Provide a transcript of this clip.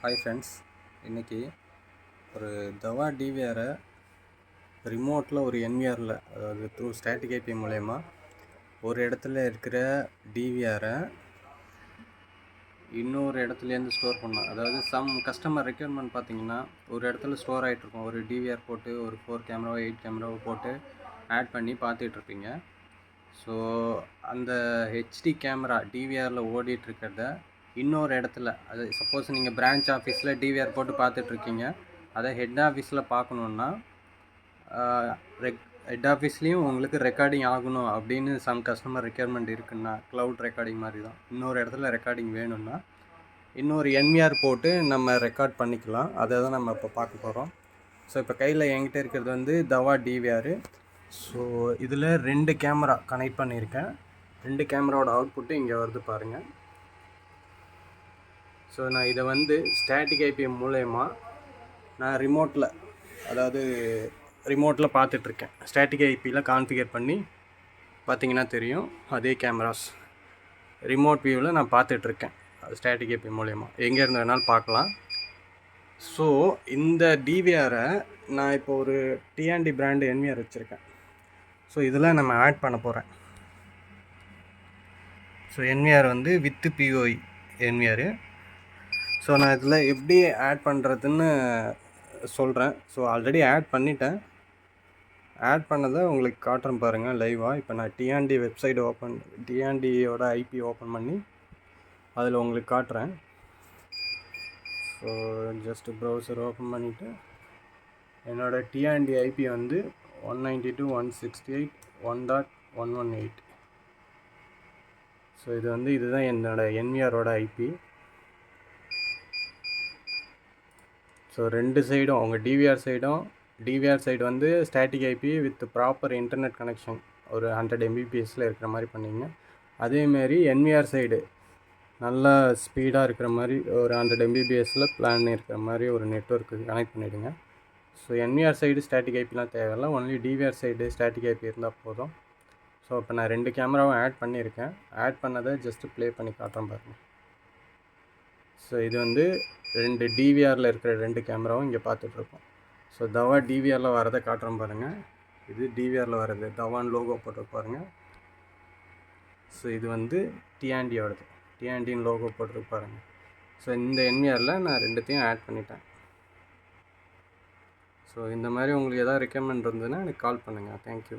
Hi friends, இன்றைக்கி ஒரு தவா டிவிஆரை ரிமோட்டில் ஒரு என்விஆரில், அதாவது த்ரூ ஸ்டாட்டிக் ஐபி மூலயமா ஒரு இடத்துல இருக்கிற டிவிஆரை இன்னொரு இடத்துலேருந்து ஸ்டோர் பண்ணலாம். அதாவது கஸ்டமர் ரெக்யர்மெண்ட் பார்த்திங்கன்னா, ஒரு இடத்துல ஸ்டோர் ஆகிட்ருக்கும். ஒரு டிவிஆர் போட்டு ஒரு 4 கேமராவோ 8 கேமராவோ போட்டு ஆட் பண்ணி பார்த்துட்ருப்பீங்க. ஸோ அந்த ஹெச்டி கேமரா டிவிஆரில் ஓடிட்டுருக்கிறத இன்னொரு இடத்துல, அது சப்போஸ் நீங்கள் பிரான்ச் ஆஃபீஸில் டிவிஆர் போட்டு பார்த்துட்ருக்கீங்க, அதை ஹெட் ஆஃபீஸில் பார்க்கணுன்னா ஹெட் ஆஃபீஸ்லேயும் உங்களுக்கு ரெக்கார்டிங் ஆகணும் அப்படின்னு கஸ்டமர் ரெக்யர்மெண்ட் இருக்குன்னா, க்ளவுட் ரெக்கார்டிங் மாதிரி தான். இன்னொரு இடத்துல ரெக்கார்டிங் வேணும்னா இன்னொரு என்விஆர் போட்டு நம்ம ரெக்கார்ட் பண்ணிக்கலாம். அதை தான் நம்ம இப்போ பார்க்க போகிறோம். ஸோ இப்போ கையில் என்கிட்ட இருக்கிறது வந்து தவா டிவிஆர். ஸோ இதில் 2 கேமரா கனெக்ட் பண்ணியிருக்கேன். 2 கேமராவோட அவுட்புட்டு இங்கே வருது பாருங்கள். ஸோ நான் இதை வந்து ஸ்டாட்டிக் ஐபி மூலயமா நான் ரிமோட்டில் பார்த்துட்ருக்கேன். ஸ்டாட்டிக் ஐபியில் கான்ஃபிகர் பண்ணி பார்த்தீங்கன்னா தெரியும். அதே கேமராஸ் ரிமோட் வியூவில் நான் பார்த்துட்ருக்கேன். ஸ்டாட்டிக் ஐபி மூலயமா எங்கே இருந்து வேணாலும் பார்க்கலாம். ஸோ இந்த டிவிஆரை நான் இப்போ ஒரு டிஎன்டி பிராண்டு என்விஆர் வச்சுருக்கேன். ஸோ இதில் நம்ம ஆட் பண்ண போகிறேன். ஸோ என்விஆர் வந்து வித்து பிஓஇ என்விஆர். ஸோ நான் இதில் எப்படி ஆட் பண்ணுறதுன்னு சொல்கிறேன். ஸோ ஆல்ரெடி ஆட் பண்ணிட்டேன். ஆட் பண்ணதை உங்களுக்கு காட்டுறேன் பாருங்கள் லைவாக. இப்போ நான் டிஎன்டி வெப்சைட் டிஎன்டியோட ஐபி ஓப்பன் பண்ணி அதில் உங்களுக்கு காட்டுறேன். ஸோ ஜஸ்ட்டு ப்ரௌசர் ஓப்பன் பண்ணிவிட்டு என்னோடய டிஎன்டி ஐபி வந்து 192.168.1.118. ஸோ இதுதான் என்னோடய என்விஆரோட ஐபி. ஸோ 2 சைடும், உங்கள் டிவிஆர் சைடு வந்து static IP with proper internet connection ஒரு 100 Mbps இருக்கிற மாதிரி பண்ணிங்க. அதேமாரி என்விஆர் சைடு நல்லா ஸ்பீடாக இருக்கிற மாதிரி ஒரு 100 Mbps பிளான் இருக்கிற மாதிரி ஒரு நெட்வொர்க்கு கனெக்ட் பண்ணிவிடுங்க. ஸோ என்விஆர் சைடு ஸ்டாட்டிக் ஐபிலாம் தேவையில்லை, only DVR side static IP இருந்தால் போதும். ஸோ இப்போ நான் 2 கேமராவும் ஆட் பண்ணியிருக்கேன். ஆட் பண்ணதை ஜஸ்ட்டு ப்ளே பண்ணி காட்டுறேன் பாருங்கள். ஸோ இது வந்து 2 டிவிஆரில் இருக்கிற 2 கேமராவும் இங்கே பார்த்துட்ருக்கோம். ஸோ தவா டிவிஆரில் வரதை காட்டுறோம் பாருங்கள். இது டிவிஆரில் வர்றது தவான் லோகோ போட்டு பாருங்கள். ஸோ இது வந்து டிஎன்டின்னு லோகோ போட்டு பாருங்கள். ஸோ இந்த என்விஆரில் நான் 2த்தையும் ஆட் பண்ணிட்டேன். ஸோ இந்த மாதிரி உங்களுக்கு எதாவது ரெக்கமெண்ட் இருந்ததுன்னா எனக்கு கால் பண்ணுங்கள். தேங்க்யூ.